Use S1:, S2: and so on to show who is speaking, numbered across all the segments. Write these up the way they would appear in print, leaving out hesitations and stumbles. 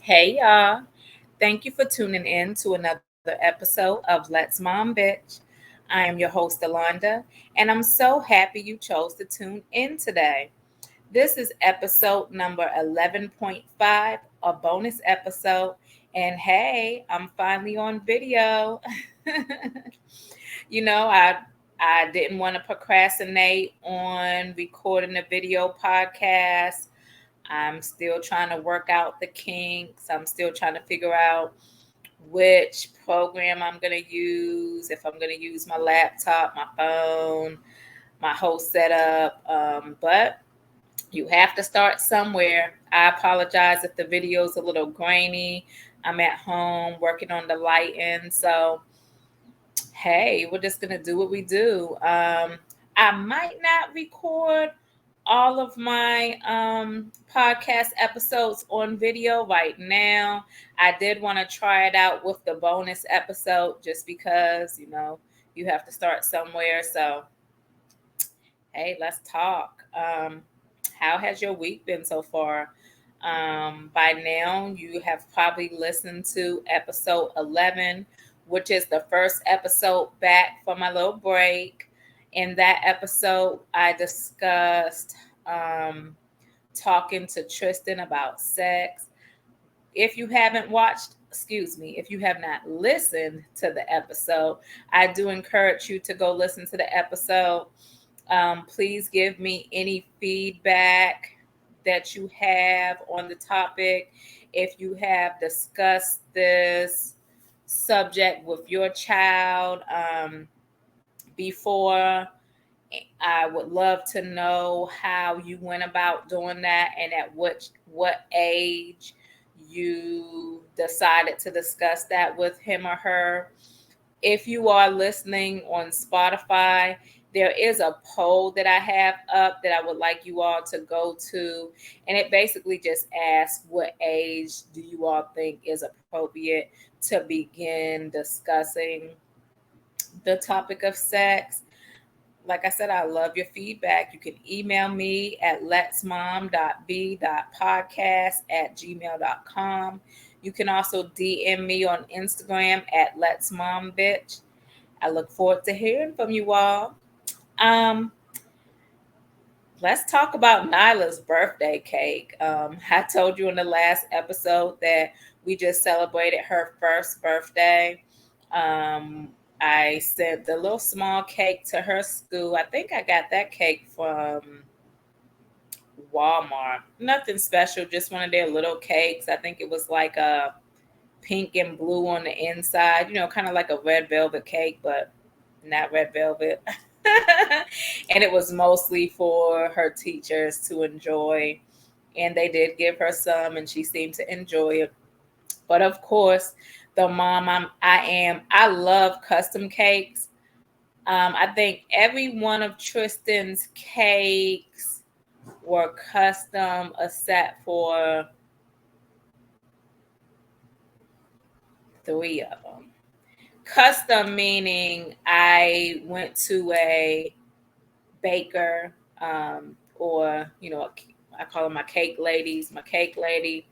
S1: Hey y'all. Thank you for tuning in to another episode of Let's Mom Bitch. I am your host, Alonda, and I'm so happy you chose to tune in today. This is episode number 11.5, a bonus episode. And hey, I'm finally on video. you know, I I didn't want to procrastinate on recording a video podcast. I'm still trying to work out the kinks. I'm still trying to figure out which program I'm going to use, if I'm going to use my laptop, my phone, my whole setup. But you have to start somewhere. I apologize if the video's a little grainy. I'm at home working on the lighting. So, hey, we're just going to do what we do. I might not record all of my podcast episodes on video right now. I did want to try it out with the bonus episode just because, you have to start somewhere. So, hey, let's talk. How has your week been so far? By now, you have probably listened to episode 11, which is the first episode back from my little break. In that episode, I discussed talking to Tristan about sex. If you haven't watched, excuse me, if you have not listened to the episode, I do encourage you to go listen to the episode. Please give me any feedback that you have on the topic. If you have discussed this subject with your child before, I would love to know how you went about doing that and at what age you decided to discuss that with him or her. If you are listening on Spotify, there is a poll that I have up that I would like you all to go to. And it basically just asks what age do you all think is appropriate to begin discussing the topic of sex. Like I said, I love your feedback. You can email me at letsmom.b.podcast@gmail.com. You can also DM me on Instagram at Let's Mom Bitch. I look forward to hearing from you all. Um, let's talk about Nyla's birthday cake. I told you in the last episode that we just celebrated her first birthday. Um, I sent the little small cake to her school. I think I got that cake from Walmart. Nothing special, just one of their little cakes. I think it was like a pink and blue on the inside, kind of like a red velvet cake, but not red velvet. And it was mostly for her teachers to enjoy. And they did give her some, and she seemed to enjoy it. But of course, the mom I love custom cakes. I think every one of Tristan's cakes were custom, except for three of them. Custom meaning I went to a baker, or I call them my cake ladies, my cake lady,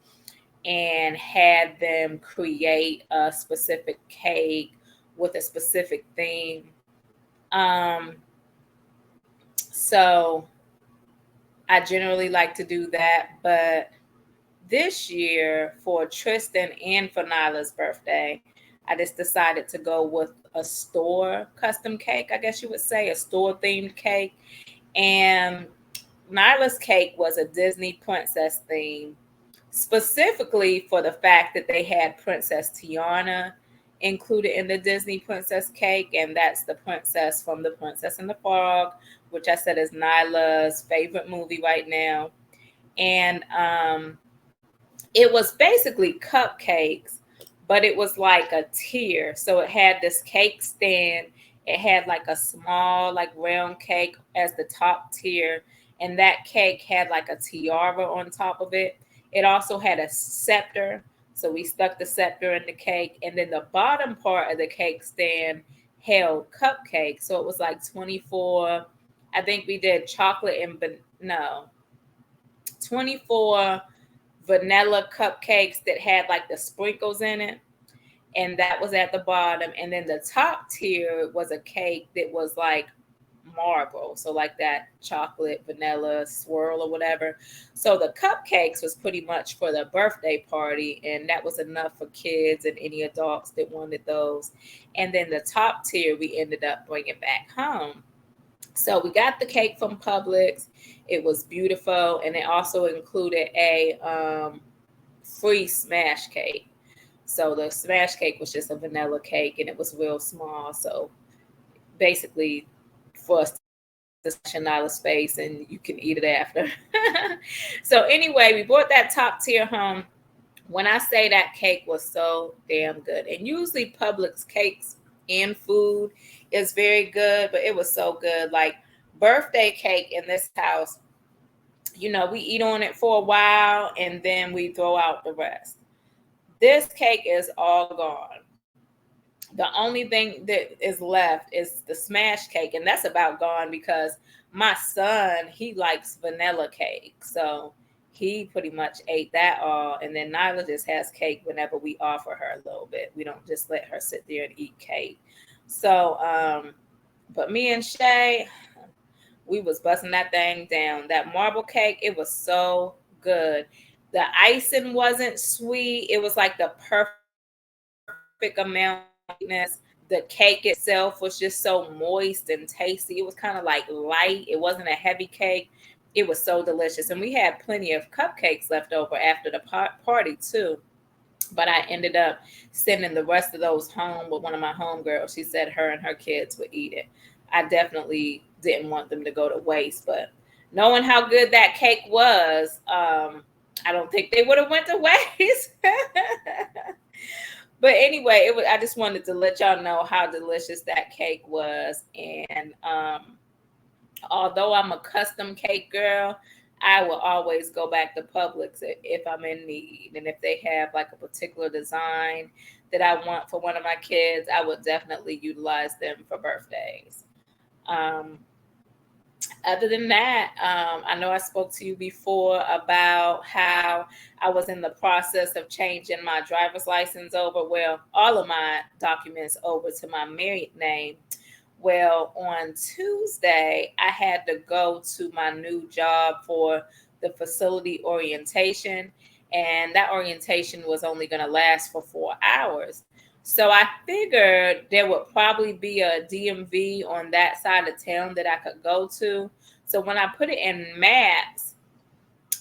S1: and had them create a specific cake with a specific theme. Um, so I generally like to do that, but this year for Tristan and for Nyla's birthday, I just decided to go with a store custom cake, I guess you would say, a store themed cake. And Nyla's cake was a Disney princess theme, specifically for the fact that they had Princess Tiana included in the Disney princess cake, and that's the princess from The Princess and the Frog, which I said is Nyla's favorite movie right now. And it was basically cupcakes, but it was like a tier. So it had this cake stand. It had like a small, like round cake as the top tier, and that cake had like a tiara on top of it. It also had a scepter. So we stuck the scepter in the cake, and then the bottom part of the cake stand held cupcakes. So it was like 24. I think we did chocolate and no, 24 vanilla cupcakes that had like the sprinkles in it, and that was at the bottom. And then the top tier was a cake that was like marble, so like that chocolate vanilla swirl or whatever. So the cupcakes was pretty much for the birthday party, and that was enough for kids and any adults that wanted those. And then the top tier we ended up bringing back home. So we got the cake from Publix. It was beautiful, and it also included a free smash cake. So the smash cake was just a vanilla cake, and it was real small. So basically, for us to smash another space, and you can eat it after. So anyway, we brought that top tier home. When I say that cake was so damn good, and usually Publix cakes and food is very good, but it was so good. Like birthday cake in this house, we eat on it for a while and then we throw out the rest. This cake is all gone. The only thing that is left is the smash cake, and that's about gone because my son, he likes vanilla cake. So he pretty much ate that all. And then Nyla just has cake whenever we offer her a little bit. We don't just let her sit there and eat cake. So, but me and Shay, we was busting that thing down. That marble cake, it was so good. The icing wasn't sweet. It was like the perfect amount of sweetness. The cake itself was just so moist and tasty. It was kind of like light. It wasn't a heavy cake. It was so delicious. And we had plenty of cupcakes left over after the party too. But I ended up sending the rest of those home with one of my homegirls. She said her and her kids would eat it. I definitely didn't want them to go to waste, but knowing how good that cake was, I don't think they would have went to waste. But anyway, it was. I just wanted to let y'all know how delicious that cake was, and although I'm a custom cake girl, I will always go back to Publix if I'm in need. And if they have like a particular design that I want for one of my kids, I would definitely utilize them for birthdays. Um, Other than that, I know I spoke to you before about how I was in the process of changing my driver's license over, well, all of my documents over to my married name. Well, on Tuesday, I had to go to my new job for the facility orientation, and that orientation was only going to last for 4 hours. So I figured there would probably be a DMV on that side of town that I could go to. So when I put it in maps,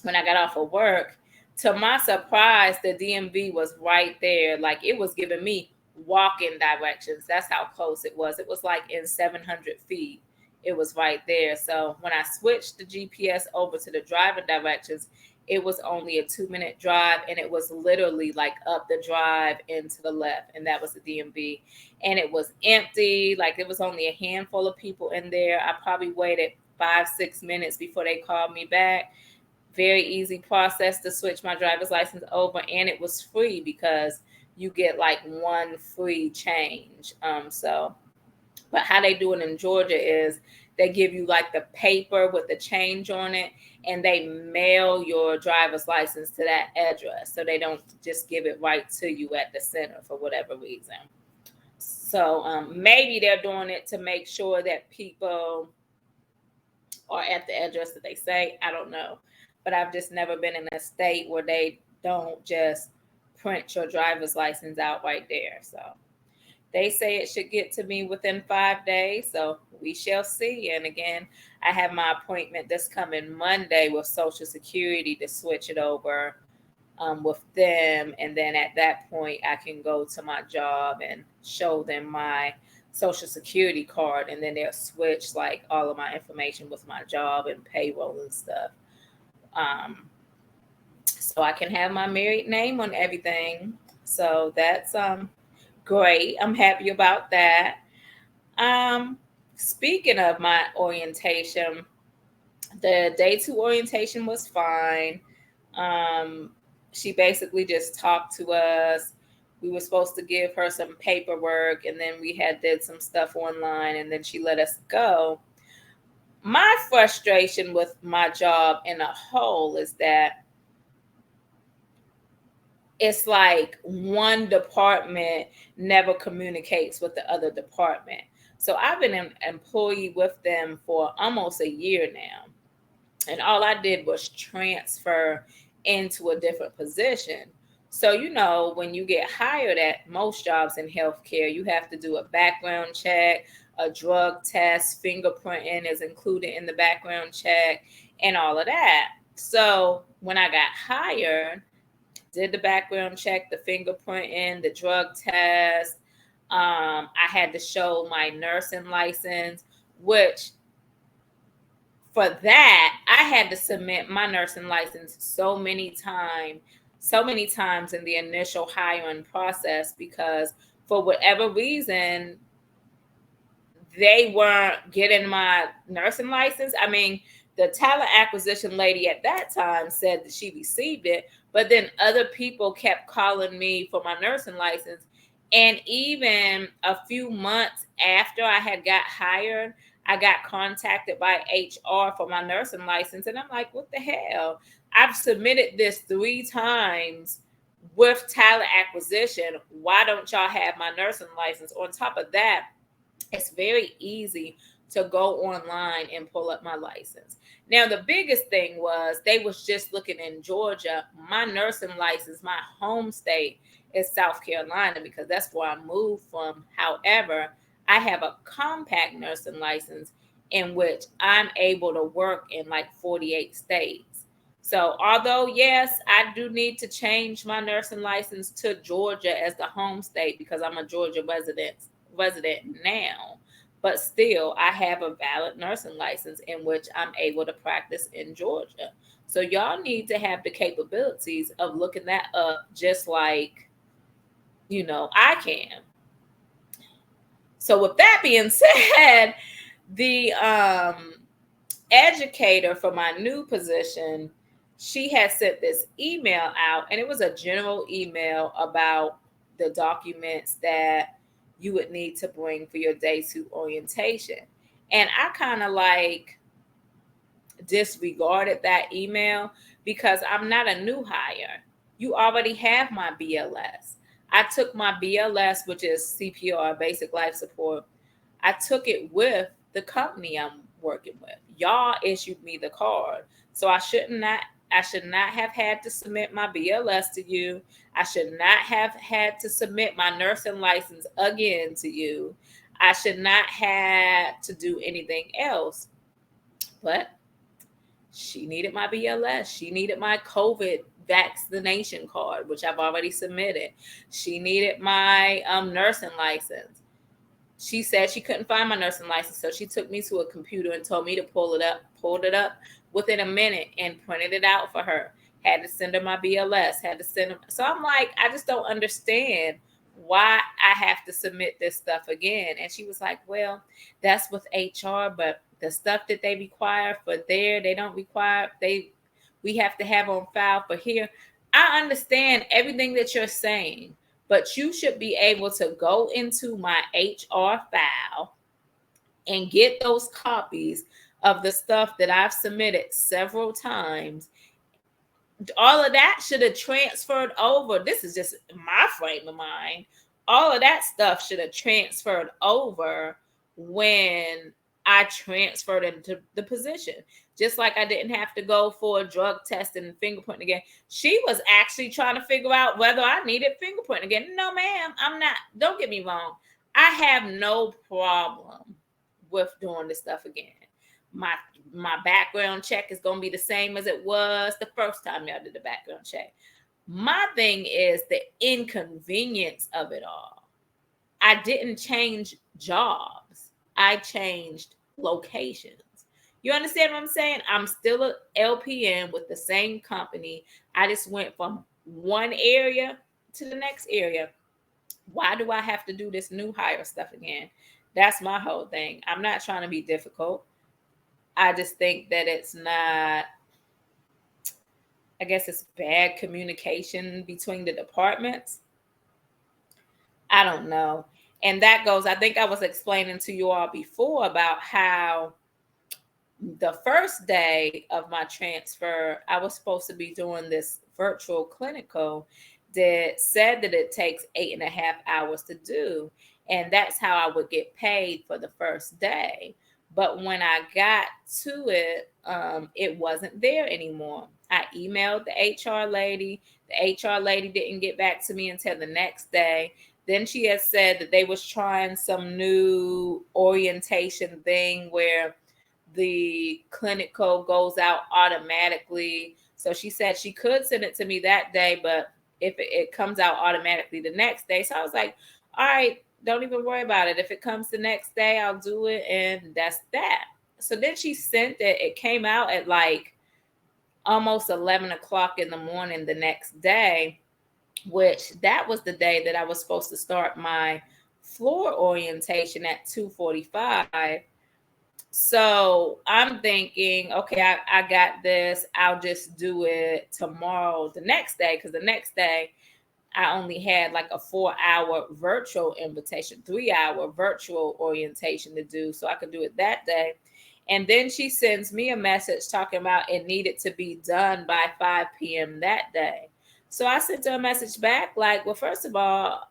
S1: when I got off of work, to my surprise, the DMV was right there. Like it was giving me walking directions. That's how close it was. It was like in 700 feet. It was right there. So when I switched the GPS over to the driving directions, it was only a 2-minute drive, and it was literally like up the drive into the left, and that was the DMV. And it was empty. Like there was only a handful of people in there. I probably waited 5-6 minutes before they called me back. Very easy process to switch my driver's license over, and it was free because you get like one free change. But how they do it in Georgia is they give you like the paper with the change on it, and they mail your driver's license to that address. So they don't just give it right to you at the center for whatever reason. So maybe they're doing it to make sure that people are at the address that they say. I don't know. But I've just never been in a state where they don't just print your driver's license out right there. So they say it should get to me within 5 days. So we shall see. And again, I have my appointment this coming Monday with Social Security to switch it over with them. And then at that point, I can go to my job and show them my Social Security card. And then they'll switch like all of my information with my job and payroll and stuff. So I can have my married name on everything. So that's great. I'm happy about that. Um, Speaking of my orientation, the day two orientation was fine. Um, she basically just talked to us. We were supposed to give her some paperwork, and then we had did some stuff online, and then she let us go. My frustration with my job in a whole is that it's like one department never communicates with the other department. So I've been an employee with them for almost a year now. And all I did was transfer into a different position. So, when you get hired at most jobs in healthcare, you have to do a background check, a drug test, fingerprinting is included in the background check, and all of that. So, when I got hired, did the background check, the fingerprinting, the drug test. I had to show my nursing license, which for that, I had to submit my nursing license so many times in the initial hiring process because for whatever reason, they weren't getting my nursing license. I mean, the talent acquisition lady at that time said that she received it, but then other people kept calling me for my nursing license. And even a few months after I had got hired, I got contacted by HR for my nursing license. And I'm like, what the hell? I've submitted this 3 times with talent acquisition. Why don't y'all have my nursing license? On top of that, it's very easy to go online and pull up my license. Now, the biggest thing was they was just looking in Georgia. My nursing license, my home state is South Carolina because that's where I moved from. However, I have a compact nursing license in which I'm able to work in like 48 states. So, although yes, I do need to change my nursing license to Georgia as the home state because I'm a Georgia resident now, but still I have a valid nursing license in which I'm able to practice in Georgia. So y'all need to have the capabilities of looking that up just like I can. So with that being said, the educator for my new position, she had sent this email out, and it was a general email about the documents that you would need to bring for your day 2 orientation. And I kind of like disregarded that email because I'm not a new hire. You already have my BLS. I took my BLS, which is CPR, basic life support. I took it with the company I'm working with. Y'all issued me the card. So I should not have had to submit my BLS to you. I should not have had to submit my nursing license again to you. I should not have to do anything else. But she needed my BLS. She needed my COVID vaccination card, which I've already submitted. She needed my nursing license. She said she couldn't find my nursing license, so she took me to a computer and told me to pulled it up within a minute and printed it out for her. Had to send her my BLS, had to send her. So I'm like, I just don't understand why I have to submit this stuff again. And she was like, well, that's with HR, but the stuff that they require for there, they don't require, we have to have on file for here. I understand everything that you're saying, but you should be able to go into my HR file and get those copies of the stuff that I've submitted several times. All of that should have transferred over. This is just my frame of mind. All of that stuff should have transferred over when I transferred into the position. Just like I didn't have to go for a drug test and fingerprint again. She was actually trying to figure out whether I needed fingerprint again. No, ma'am, I'm not. Don't get me wrong. I have no problem with doing this stuff again. My background check is going to be the same as it was the first time y'all did the background check. My thing is the inconvenience of it all. I didn't change jobs. I changed locations. You understand what I'm saying? I'm still a LPN with the same company. I just went from one area to the next area. Why do I have to do this new hire stuff again? That's my whole thing. I'm not trying to be difficult. I just think that it's not, I guess it's bad communication between the departments. I don't know. And that goes, I think I was explaining to you all before about how the first day of my transfer, I was supposed to be doing this virtual clinical. that said that it takes 8.5 hours to do. And that's how I would get paid for the first day. But when I got to it, it wasn't there anymore. I emailed the HR lady. The HR lady didn't get back to me until the next day. Then she had said that they was trying some new orientation thing where the clinic code goes out automatically. So she said she could send it to me that day, but if it comes out automatically the next day. So I was like, all right, don't even worry about it. If it comes the next day, I'll do it. And that's that. So then she sent it. It came out at like almost 11 o'clock in the morning the next day, which that was the day that I was supposed to start my floor orientation at 2:45. So I'm thinking, okay, I got this. I'll just do it tomorrow, the next day, because the next day I only had like a 4-hour virtual invitation, 3-hour virtual orientation to do. So I could do it that day. And then she sends me a message talking about it needed to be done by 5 p.m. that day. So I sent her a message back like, well, first of all,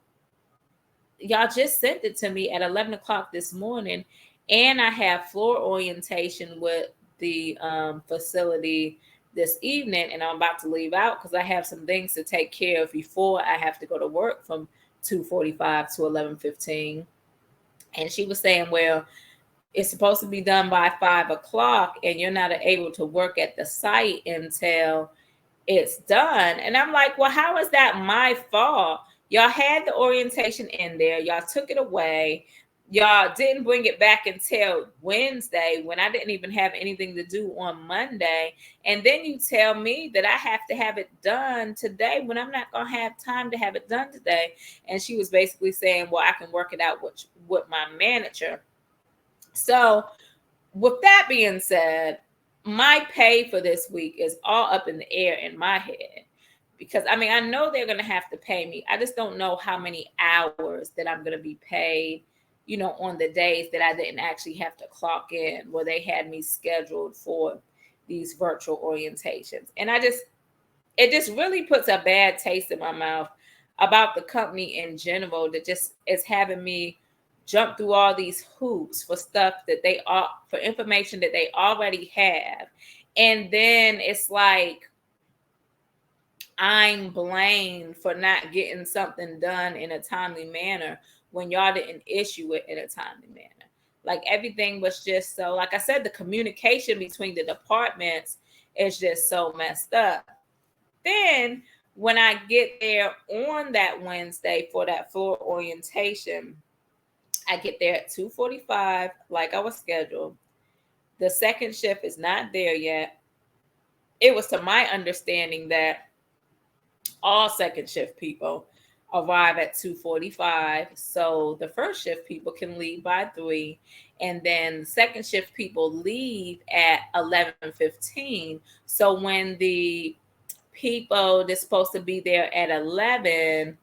S1: y'all just sent it to me at 11 o'clock this morning. And I have floor orientation with the facility this evening. And I'm about to leave out because I have some things to take care of before I have to go to work from 2:45 to 11:15. And she was saying, well, it's supposed to be done by 5 o'clock and you're not able to work at the site until it's done. And I'm like, well, how is that my fault? Y'all had the orientation in there, y'all took it away, y'all didn't bring it back until Wednesday when I didn't even have anything to do on Monday. And then you tell me that I have to have it done today when I'm not going to have time to have it done today. And she was basically saying, well, I can work it out with my manager. So with that being said, my pay for this week is all up in the air in my head because I mean, I know they're going to have to pay me. I just don't know how many hours that I'm going to be paid, on the days that I didn't actually have to clock in where they had me scheduled for these virtual orientations. And it just really puts a bad taste in my mouth about the company in general that just is having me jump through all these hoops for stuff that for information that they already have. And then it's like I'm blamed for not getting something done in a timely manner when y'all didn't issue it in a timely manner. Like everything was just so, like I said, the communication between the departments is just so messed up. Then when I get there on that Wednesday for that floor orientation, I get there at 2:45 like I was scheduled. The second shift is not there yet. It was to my understanding that all second shift people arrive at 2:45, so the first shift people can leave by 3, and then the second shift people leave at 11:15. So when the people that's supposed to be there at 11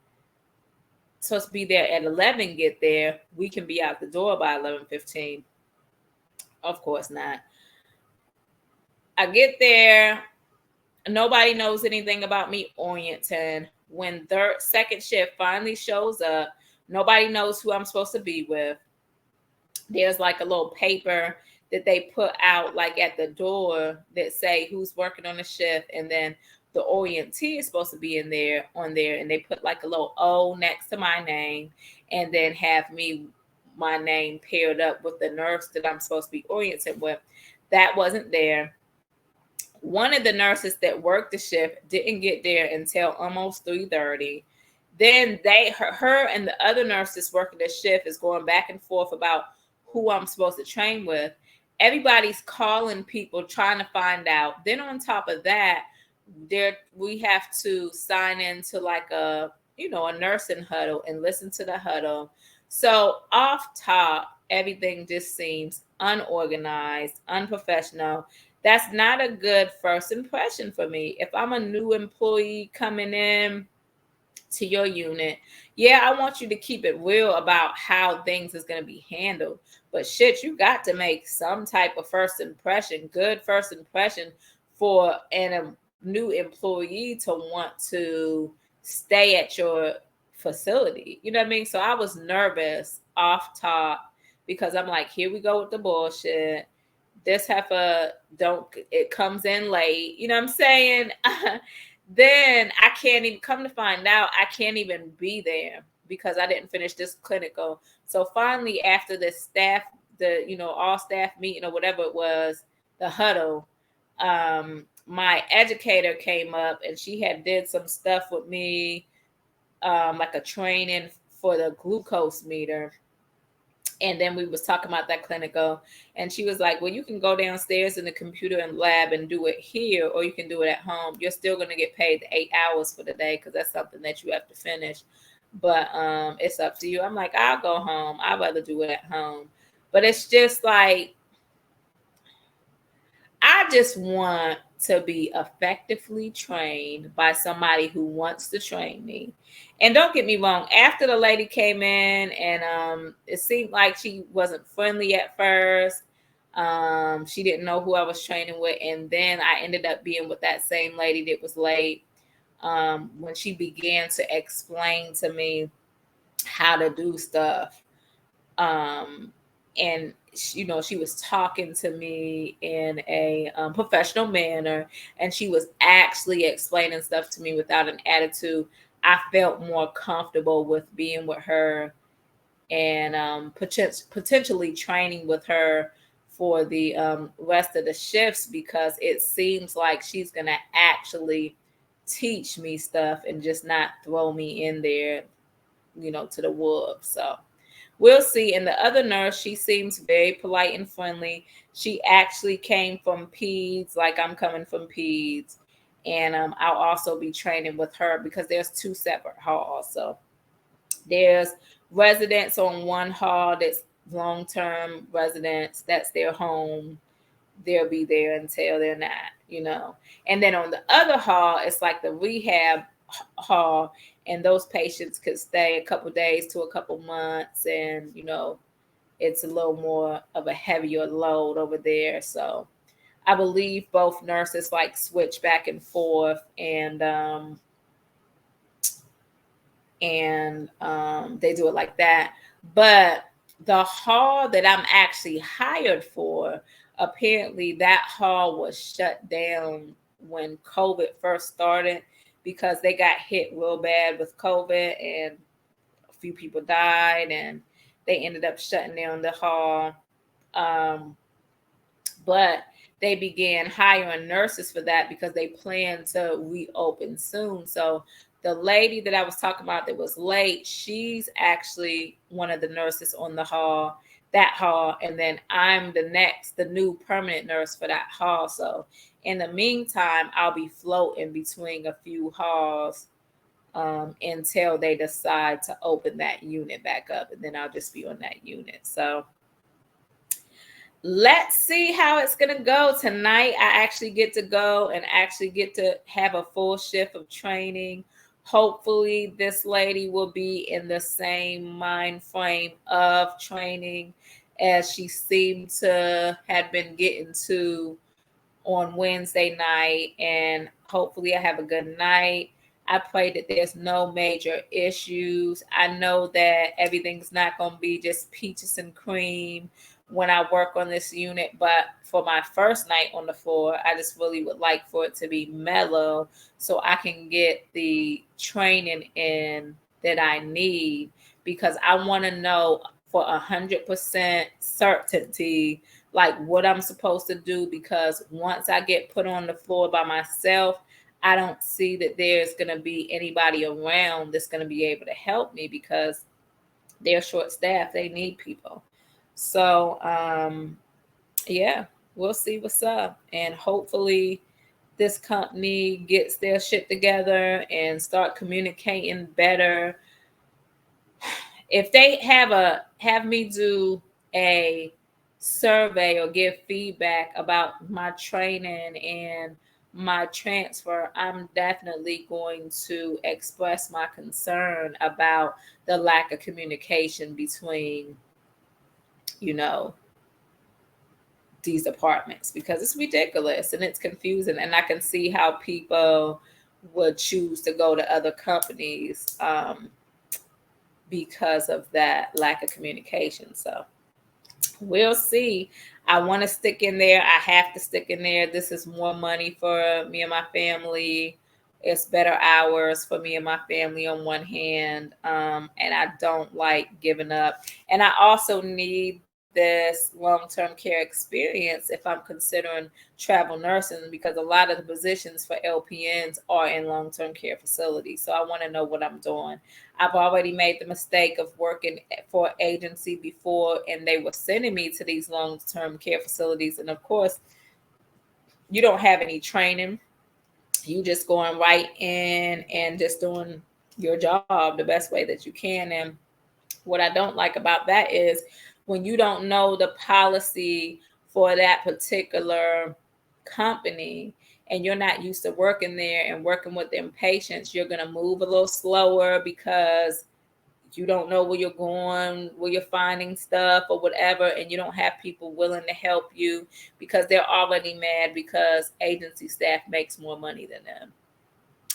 S1: get there, we can be out the door by 11:15. Of course not. I get there, nobody knows anything about me orienting. When their second shift finally shows up, nobody knows who I'm supposed to be with. There's like a little paper that they put out like at the door that say who's working on the shift, and then the orientee is supposed to be in there on there, and they put like a little O next to my name, and then have my name paired up with the nurse that I'm supposed to be oriented with. That wasn't there. One of the nurses that worked the shift didn't get there until almost 3:30. Then her and the other nurses working the shift is going back and forth about who I'm supposed to train with. Everybody's calling people trying to find out. Then on top of that, we have to sign into like a nursing huddle and listen to the huddle. So off top, everything just seems unorganized, unprofessional. That's not a good first impression for me. If I'm a new employee coming in to your unit, yeah, I want you to keep it real about how things is going to be handled. But shit, you got to make some type of first impression, good first impression for a new employee to want to stay at your facility. You know what I mean? So I was nervous off top because I'm like, here we go with the bullshit. This heifer don't it comes in late. You know what I'm saying? Then I can't even come to find out I can't even be there because I didn't finish this clinical. So finally, after the staff, all staff meeting or whatever it was, the huddle, my educator came up and she had did some stuff with me, like a training for the glucose meter. And then we was talking about that clinical, and she was like, well, you can go downstairs in the computer and lab and do it here, or you can do it at home. You're still going to get paid the 8 hours for the day because that's something that you have to finish. But it's up to you. I'm like, I'll go home. I'd rather do it at home. But it's just like, I just want to be effectively trained by somebody who wants to train me. And don't get me wrong, after the lady came in and it seemed like she wasn't friendly at first. She didn't know who I was training with. And then I ended up being with that same lady that was late. When she began to explain to me how to do stuff. And she was talking to me in a professional manner, and she was actually explaining stuff to me without an attitude. I felt more comfortable with being with her and potentially training with her for the rest of the shifts, because it seems like she's going to actually teach me stuff and just not throw me in there, to the wolves. So we'll see. And the other nurse, she seems very polite and friendly. She actually came from peds, like I'm coming from peds. And I'll also be training with her because there's 2 separate halls. So there's residents on one hall that's long-term residents. That's their home. They'll be there until they're not. And then on the other hall, it's like the rehab hall, and those patients could stay a couple days to a couple months, and it's a little more of a heavier load over there. So I believe both nurses like switch back and forth, and they do it like that. But the hall that I'm actually hired for, apparently that hall was shut down when COVID first started, because they got hit real bad with COVID and a few people died, and they ended up shutting down the hall. But they began hiring nurses for that because they plan to reopen soon. So the lady that I was talking about that was late, she's actually one of the nurses on that hall. And then I'm the new permanent nurse for that hall. So in the meantime, I'll be floating between a few halls until they decide to open that unit back up. And then I'll just be on that unit. So let's see how it's going to go tonight. I actually get to go and actually get to have a full shift of training. Hopefully this lady will be in the same mind frame of training as she seemed to have been getting to on Wednesday night. And hopefully I have a good night. I pray that there's no major issues. I know that everything's not going to be just peaches and cream when I work on this unit, but for my first night on the floor, I just really would like for it to be mellow so I can get the training in that I need, because I want to know for 100% certainty like what I'm supposed to do, because once I get put on the floor by myself, I don't see that there's going to be anybody around that's going to be able to help me, because they're short staffed. They need people. So, yeah, we'll see what's up. And hopefully this company gets their shit together and start communicating better. If they have me do a survey or give feedback about my training and my transfer, I'm definitely going to express my concern about the lack of communication between these departments, because it's ridiculous and it's confusing. And I can see how people would choose to go to other companies because of that lack of communication. So we'll see. I want to stick in there. I have to stick in there. This is more money for me and my family. It's better hours for me and my family on one hand. And I don't like giving up. And I also need this long-term care experience if I'm considering travel nursing, because a lot of the positions for LPNs are in long-term care facilities. So I want to know what I'm doing. I've already made the mistake of working for an agency before, and they were sending me to these long-term care facilities. And of course, you don't have any training. You just going right in and just doing your job the best way that you can. And what I don't like about that is when you don't know the policy for that particular company and you're not used to working there and working with them patients, you're going to move a little slower because you don't know where you're going, where you're finding stuff or whatever, and you don't have people willing to help you because they're already mad because agency staff makes more money than them.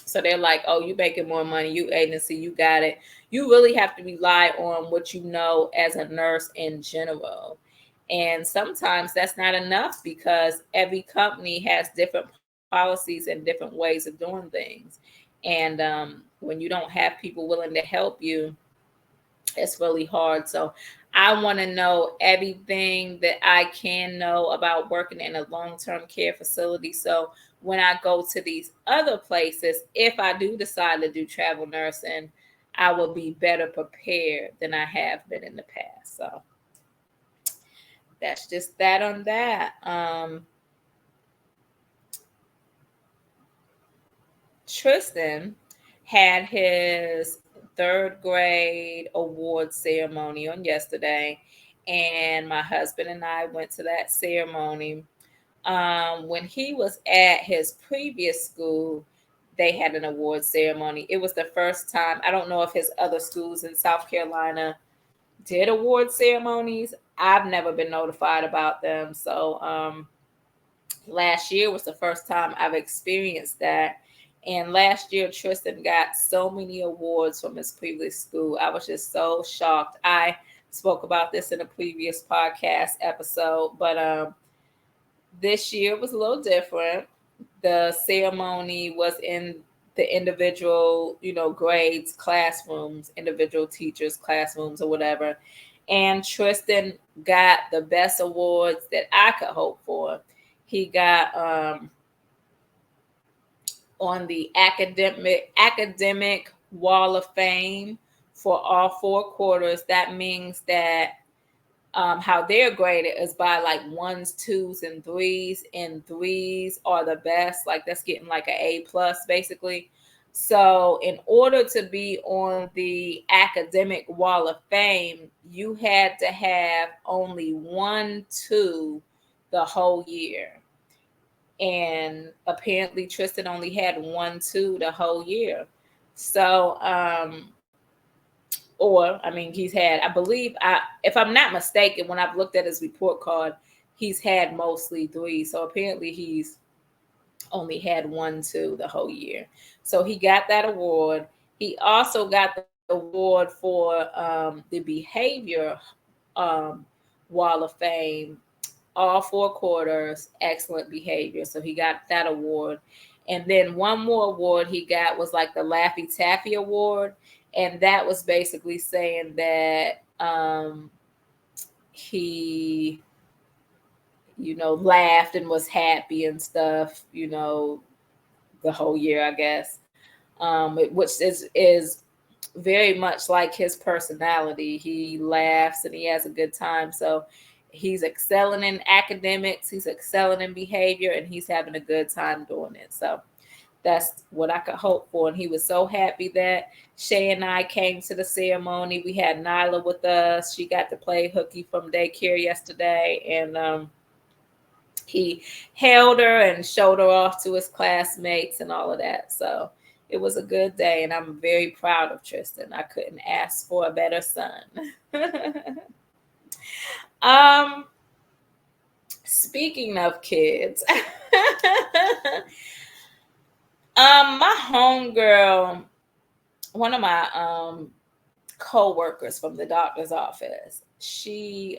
S1: So they're like, oh, you making more money, you agency, you got it. You really have to rely on what you know as a nurse in general. And sometimes that's not enough because every company has different policies and different ways of doing things. And when you don't have people willing to help you, it's really hard. So I want to know everything that I can know about working in a long-term care facility. So when I go to these other places, if I do decide to do travel nursing, I will be better prepared than I have been in the past. So that's just that on that. Tristan had his third grade award ceremony on yesterday, and my husband and I went to that ceremony. When he was at his previous school, they had an award ceremony. It was the first time. I don't know if his other schools in South Carolina did award ceremonies. I've never been notified about them. So last year was the first time I've experienced that. And last year, Tristan got so many awards from his previous school. I was just so shocked. I spoke about this in a previous podcast episode, but this year was a little different. The ceremony was in the individual, grades, classrooms, individual teachers, classrooms, or whatever. And Tristan got the best awards that I could hope for. He got on the academic wall of fame for all four quarters. That means that how they're graded is by like ones, twos, and threes, and threes are the best. Like that's getting like an A+ basically. So in order to be on the academic wall of fame, you had to have only 1, 2 the whole year. And apparently Tristan only had 1, 2 the whole year. So or I mean he's had, I believe, if I'm not mistaken, when I've looked at his report card, he's had mostly 3. So apparently he's only had 1, 2 the whole year. So he got that award. He also got the award for the behavior um, wall of fame, all four quarters, excellent behavior. So he got that award. And then one more award he got was like the Laffy Taffy Award. And that was basically saying that he, laughed and was happy and stuff, the whole year, I guess. Which is very much like his personality. He laughs and he has a good time. So he's excelling in academics, he's excelling in behavior, and he's having a good time doing it. So that's what I could hope for. And he was so happy that Shay and I came to the ceremony. We had Nyla with us. She got to play hooky from daycare yesterday. And he held her and showed her off to his classmates and all of that. So it was a good day, and I'm very proud of Tristan. I couldn't ask for a better son. Speaking of kids, My homegirl, one of my co-workers from the doctor's office, she's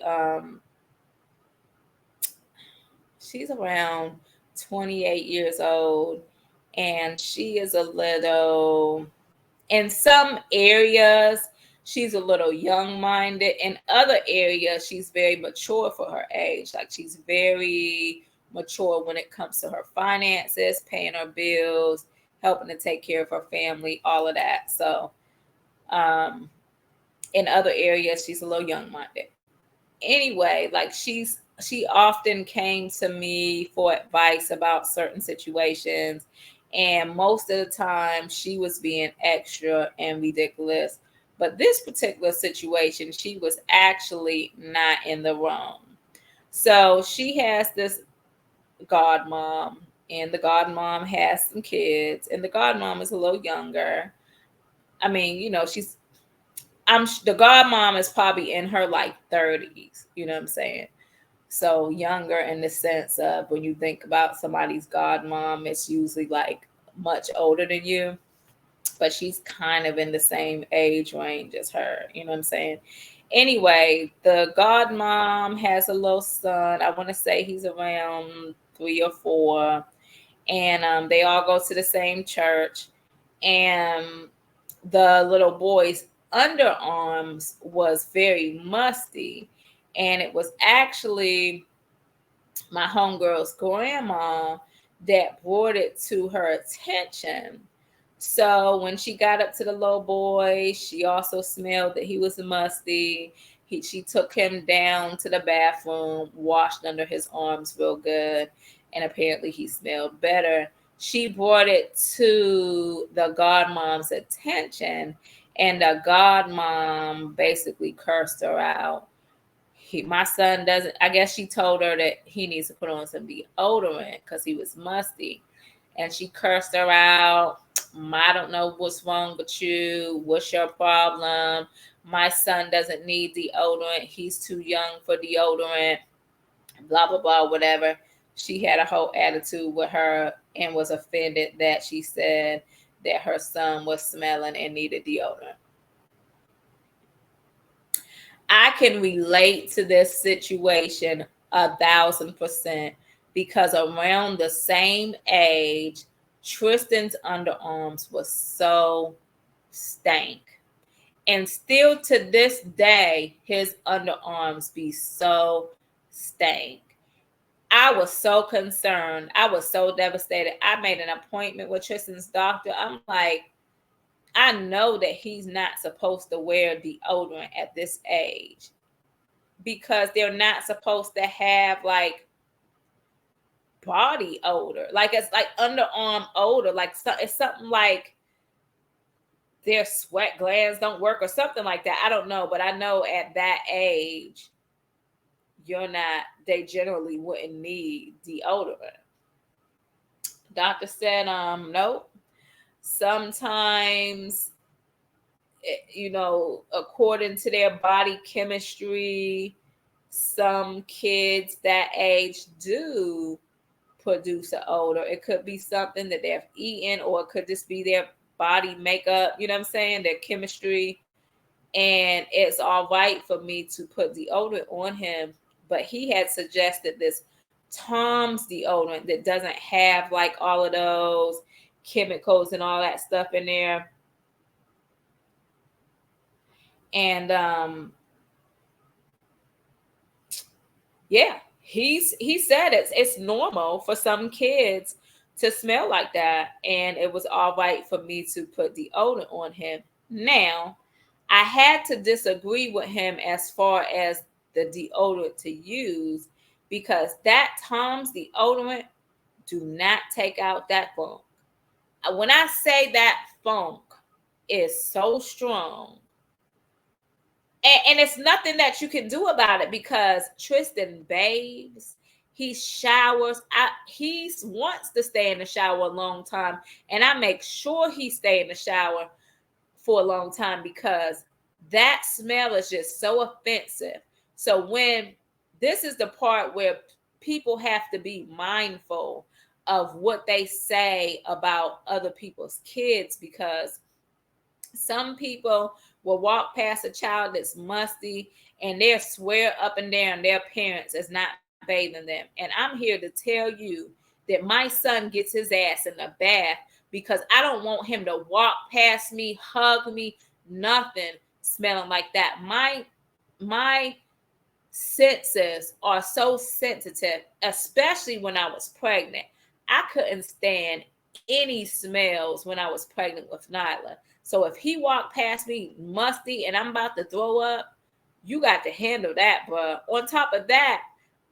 S1: around 28 years old, and she is a little, in some areas she's a little young minded, in other areas she's very mature for her age. Like, she's very mature when it comes to her finances, paying her bills, helping to take care of her family, all of that. So um in other areas she's a little young minded. Anyway, like, she often came to me for advice about certain situations, and most of the time she was being extra and ridiculous. But this particular situation, she was actually not in the wrong. So she has this godmom, and the godmom has some kids, and the godmom is a little younger. I mean, the godmom is probably in her like 30s, you know what I'm saying? So younger in the sense of, when you think about somebody's godmom, it's usually like much older than you, but she's kind of in the same age range as her, you know what I'm saying? Anyway, the godmom has a little son. I want to say he's around 3 or 4, and they all go to the same church. And the little boy's underarms was very musty, and it was actually my homegirl's grandma that brought it to her attention. So when she got up to the little boy, she also smelled that he was musty. She took him down to the bathroom, washed under his arms real good, and apparently he smelled better. She brought it to the godmom's attention, and the godmom basically cursed her out. My son doesn't, I guess she told her that he needs to put on some deodorant because he was musty. And she cursed her out. I don't know what's wrong with you. What's your problem? My son doesn't need deodorant. He's too young for deodorant. Blah, blah, blah, whatever. She had a whole attitude with her and was offended that she said that her son was smelling and needed deodorant. I can relate to this situation 1,000%, because around the same age, Tristan's underarms was so stank. And still to this day, his underarms be so stank. I was so concerned. I was so devastated. I made an appointment with Tristan's doctor. I'm like, I know that he's not supposed to wear deodorant at this age, because they're not supposed to have like body odor. Like, it's like underarm odor. Like, it's something like their sweat glands don't work or something like that. I don't know, but I know at that age, they generally wouldn't need deodorant. Doctor said, nope. Sometimes, according to their body chemistry, some kids that age do produce an odor. It could be something that they've eaten, or it could just be their body makeup, you know what I'm saying, their chemistry. And it's all right for me to put deodorant on him, but he had suggested this Tom's deodorant that doesn't have like all of those chemicals and all that stuff in there. And yeah, he said it's normal for some kids to smell like that, and it was all right for me to put deodorant on him. Now, I had to disagree with him as far as the deodorant to use, because that Tom's deodorant do not take out that funk. When I say that funk is so strong, and it's nothing that you can do about it, because Tristan bathes, he showers. He wants to stay in the shower a long time, and I make sure he stay in the shower for a long time, because that smell is just so offensive. So when this is the part where people have to be mindful of what they say about other people's kids, because some people will walk past a child that's musty and they'll swear up and down their parents is not bathing them. And I'm here to tell you that my son gets his ass in the bath, because I don't want him to walk past me, hug me, nothing smelling like that. My senses are so sensitive, especially when I was pregnant. I couldn't stand any smells when I was pregnant with Nyla. So if he walked past me musty and I'm about to throw up, you got to handle that, bro. On top of that,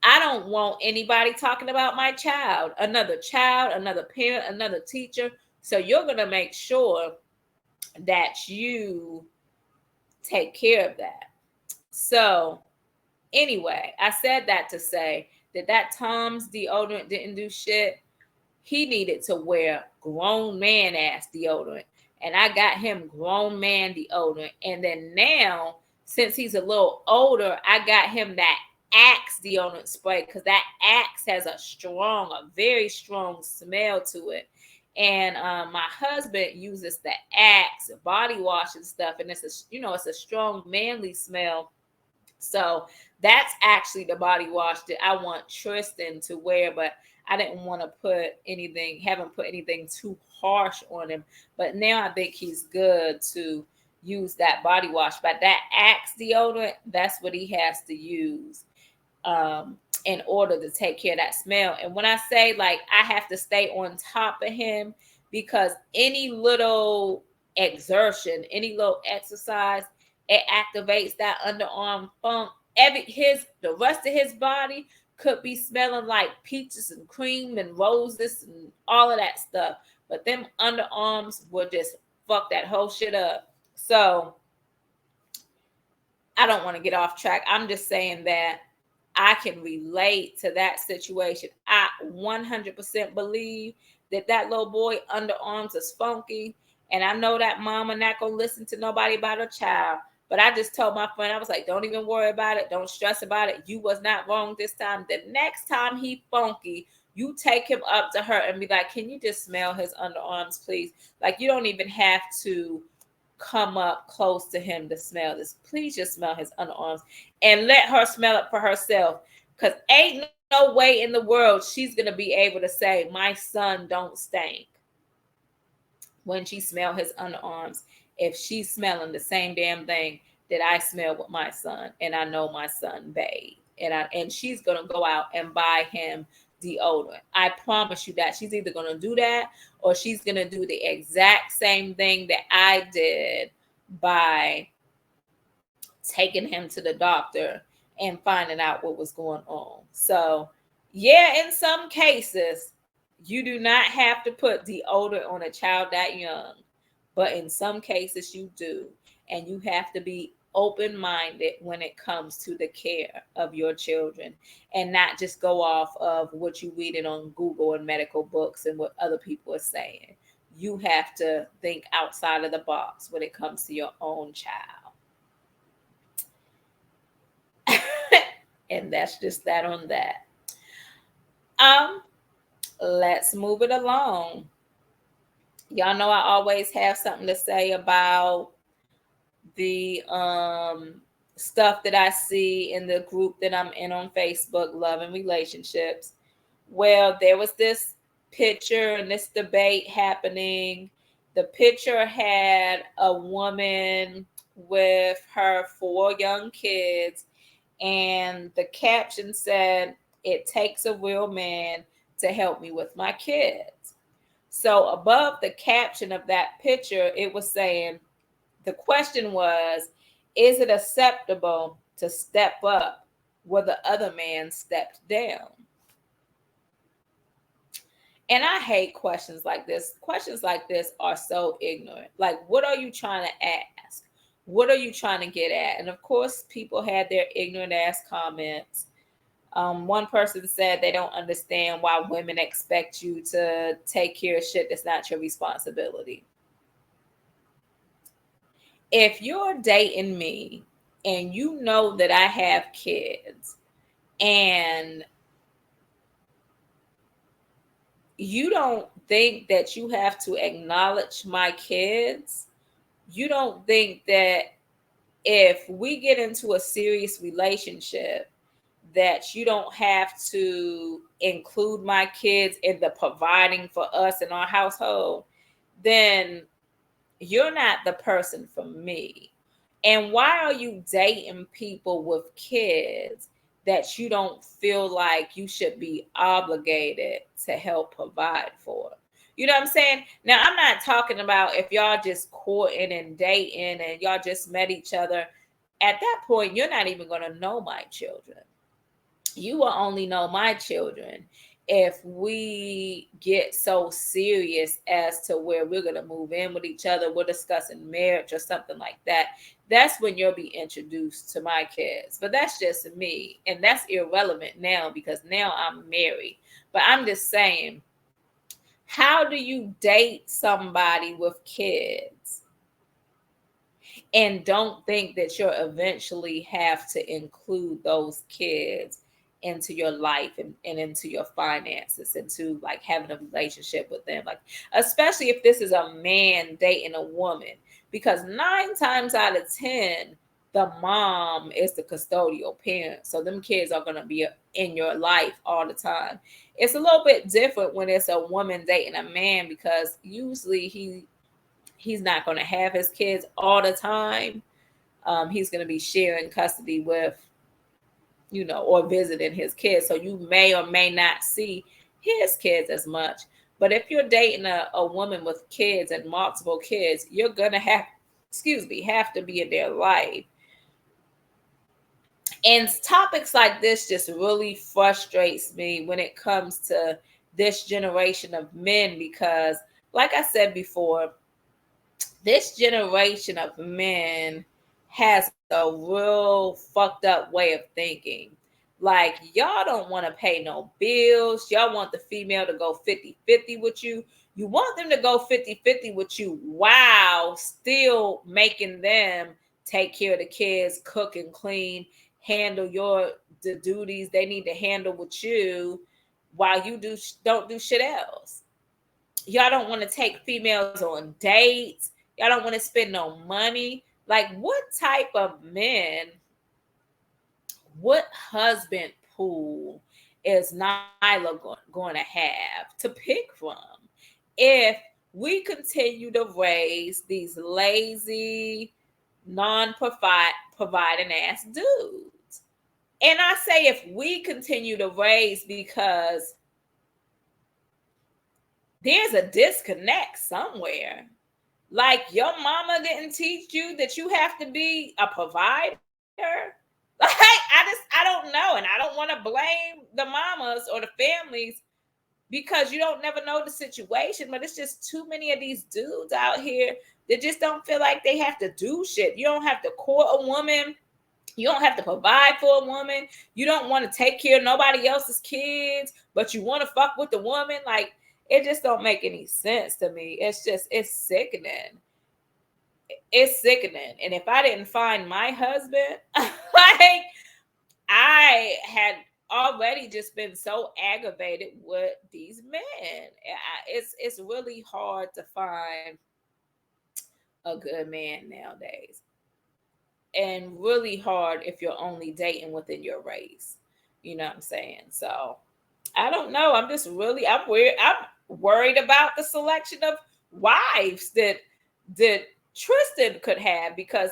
S1: I don't want anybody talking about my child, another parent, another teacher. So you're going to make sure that you take care of that. So anyway, I said that to say that Tom's deodorant didn't do shit. He needed to wear grown man ass deodorant. And I got him grown man deodorant. And then now, since he's a little older, I got him that Axe deodorant spray, because that Axe has a very strong smell to it. And my husband uses the Axe body wash and stuff, and it's a strong manly smell. So that's actually the body wash that I want Tristan to wear, but I didn't want to haven't put anything too harsh on him. But now I think he's good to use that body wash. But that Axe deodorant, that's what he has to use in order to take care of that smell. And when I say, like, I have to stay on top of him, because any little exertion, any little exercise, it activates that underarm funk. The rest of his body could be smelling like peaches and cream and roses and all of that stuff, but them underarms will just fuck that whole shit up. So I don't want to get off track. I'm just saying that I can relate to that situation. I 100% believe that little boy underarms is funky, and I know that mama not gonna listen to nobody about her child. But I just told my friend, I was like, don't even worry about it. Don't stress about it. You was not wrong this time. The next time he funky, you take him up to her and be like, can you just smell his underarms, please? Like, you don't even have to come up close to him to smell this. Please just smell his underarms and let her smell it for herself. Because ain't no way in the world she's going to be able to say, my son don't stink, when she smell his underarms, if she's smelling the same damn thing that I smell with my son, and I know my son bathed, and she's gonna go out and buy him deodorant. I promise you that she's either gonna do that, or she's gonna do the exact same thing that I did by taking him to the doctor and finding out what was going on. So yeah, in some cases, you do not have to put deodorant on a child that young, but in some cases you do. And you have to be open-minded when it comes to the care of your children, and not just go off of what you read it on Google and medical books and what other people are saying. You have to think outside of the box when it comes to your own child. And that's just that on that. Let's move it along. Y'all know I always have something to say about the stuff that I see in the group that I'm in on Facebook, Love and Relationships. Well, there was this picture and this debate happening. The picture had a woman with her 4 young kids, and the caption said, "It takes a real man to help me with my kids." So above the caption of that picture, it was saying, the question was, is it acceptable to step up where the other man stepped down? And I hate questions like this. Questions like this are so ignorant. Like, what are you trying to ask? What are you trying to get at? And of course, people had their ignorant ass comments. One person said they don't understand why women expect you to take care of shit that's not your responsibility. If you're dating me and you know that I have kids, and you don't think that you have to acknowledge my kids. You don't think that if we get into a serious relationship, that you don't have to include my kids in the providing for us in our household, then you're not the person for me. And why are you dating people with kids that you don't feel like you should be obligated to help provide for? You know what I'm saying? Now, I'm not talking about if y'all just courting and dating and y'all just met each other. At that point, you're not even going to know my children. You will only know my children if we get so serious as to where we're going to move in with each other, we're discussing marriage or something like that. That's when you'll be introduced to my kids. But that's just me, and that's irrelevant now because now I'm married. But I'm just saying, how do you date somebody with kids and don't think that you'll eventually have to include those kids into your life and into your finances, into like having a relationship with them, like especially if this is a man dating a woman, because 9 times out of 10 the mom is the custodial parent, so them kids are going to be in your life all the time. It's a little bit different when it's a woman dating a man, because usually he's not going to have his kids all the time. He's going to be sharing custody with, or visiting his kids. So you may or may not see his kids as much. But if you're dating a woman with kids and multiple kids, you're going to have to be in their life. And topics like this just really frustrates me when it comes to this generation of men, because like I said before, this generation of men has a real fucked up way of thinking. Like, y'all don't want to pay no bills. Y'all want the female to go 50-50 with you. You want them to go 50-50 with you while still making them take care of the kids, cook and clean, handle the duties they need to handle with you while you don't do shit else. Y'all don't want to take females on dates. Y'all don't want to spend no money. Like, what type of men, what husband pool is Nyla going to have to pick from if we continue to raise these lazy, non-providing ass dudes? And I say if we continue to raise, because there's a disconnect somewhere. Like, your mama didn't teach you that you have to be a provider. Like, I don't know. And I don't want to blame the mamas or the families, because you don't never know the situation. But it's just too many of these dudes out here that just don't feel like they have to do shit. You don't have to court a woman. You don't have to provide for a woman. You don't want to take care of nobody else's kids, but you want to fuck with the woman. Like, it just don't make any sense to me. It's sickening. It's sickening. And if I didn't find my husband, like, I had already just been so aggravated with these men. It's really hard to find a good man nowadays, and really hard if you're only dating within your race. You know what I'm saying? So I don't know. I'm worried about the selection of wives that Tristan could have, because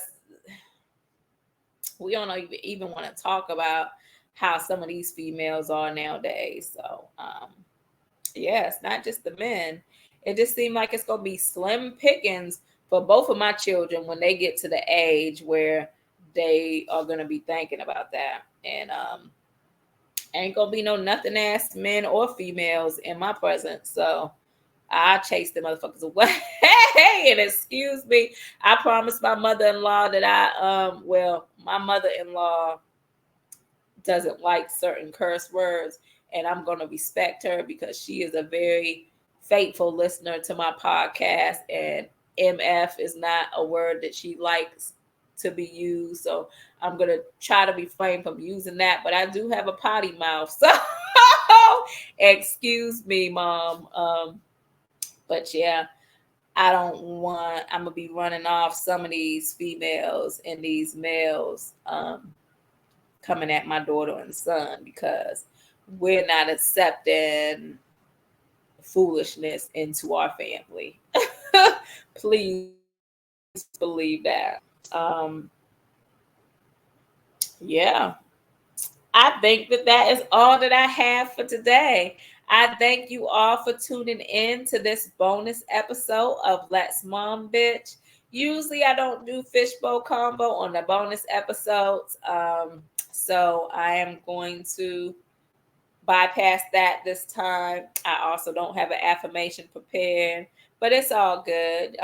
S1: we don't even want to talk about how some of these females are nowadays. So yeah, it's not just the men. It just seemed like it's gonna be slim pickings for both of my children when they get to the age where they are gonna be thinking about that. And ain't gonna be no nothing ass men or females in my presence. So I chase the motherfuckers away. And excuse me, I promised my mother-in-law that my mother-in-law doesn't like certain curse words, and I'm going to respect her because she is a very faithful listener to my podcast, and MF is not a word that she likes to be used. So I'm going to try to refrain from using that, but I do have a potty mouth. So Excuse me, Mom. But yeah, I'm gonna be running off some of these females and these males coming at my daughter and son because we're not accepting foolishness into our family. Please believe that. Yeah, I think that is all that I have for today. I thank you all for tuning in to this bonus episode of Let's Mom Bitch. Usually I don't do fishbowl combo on the bonus episodes. So I am going to bypass that this time. I also don't have an affirmation prepared, but it's all good.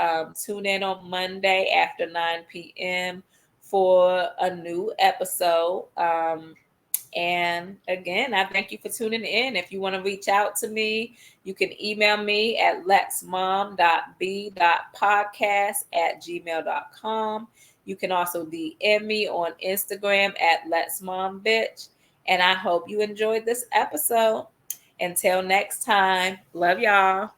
S1: Tune in on Monday after 9 p.m. for a new episode. And again, I thank you for tuning in. If you want to reach out to me, you can email me at letsmom.b.podcast@gmail.com. You can also DM me on Instagram at Let's Mom Bitch. And I hope you enjoyed this episode. Until next time, love y'all.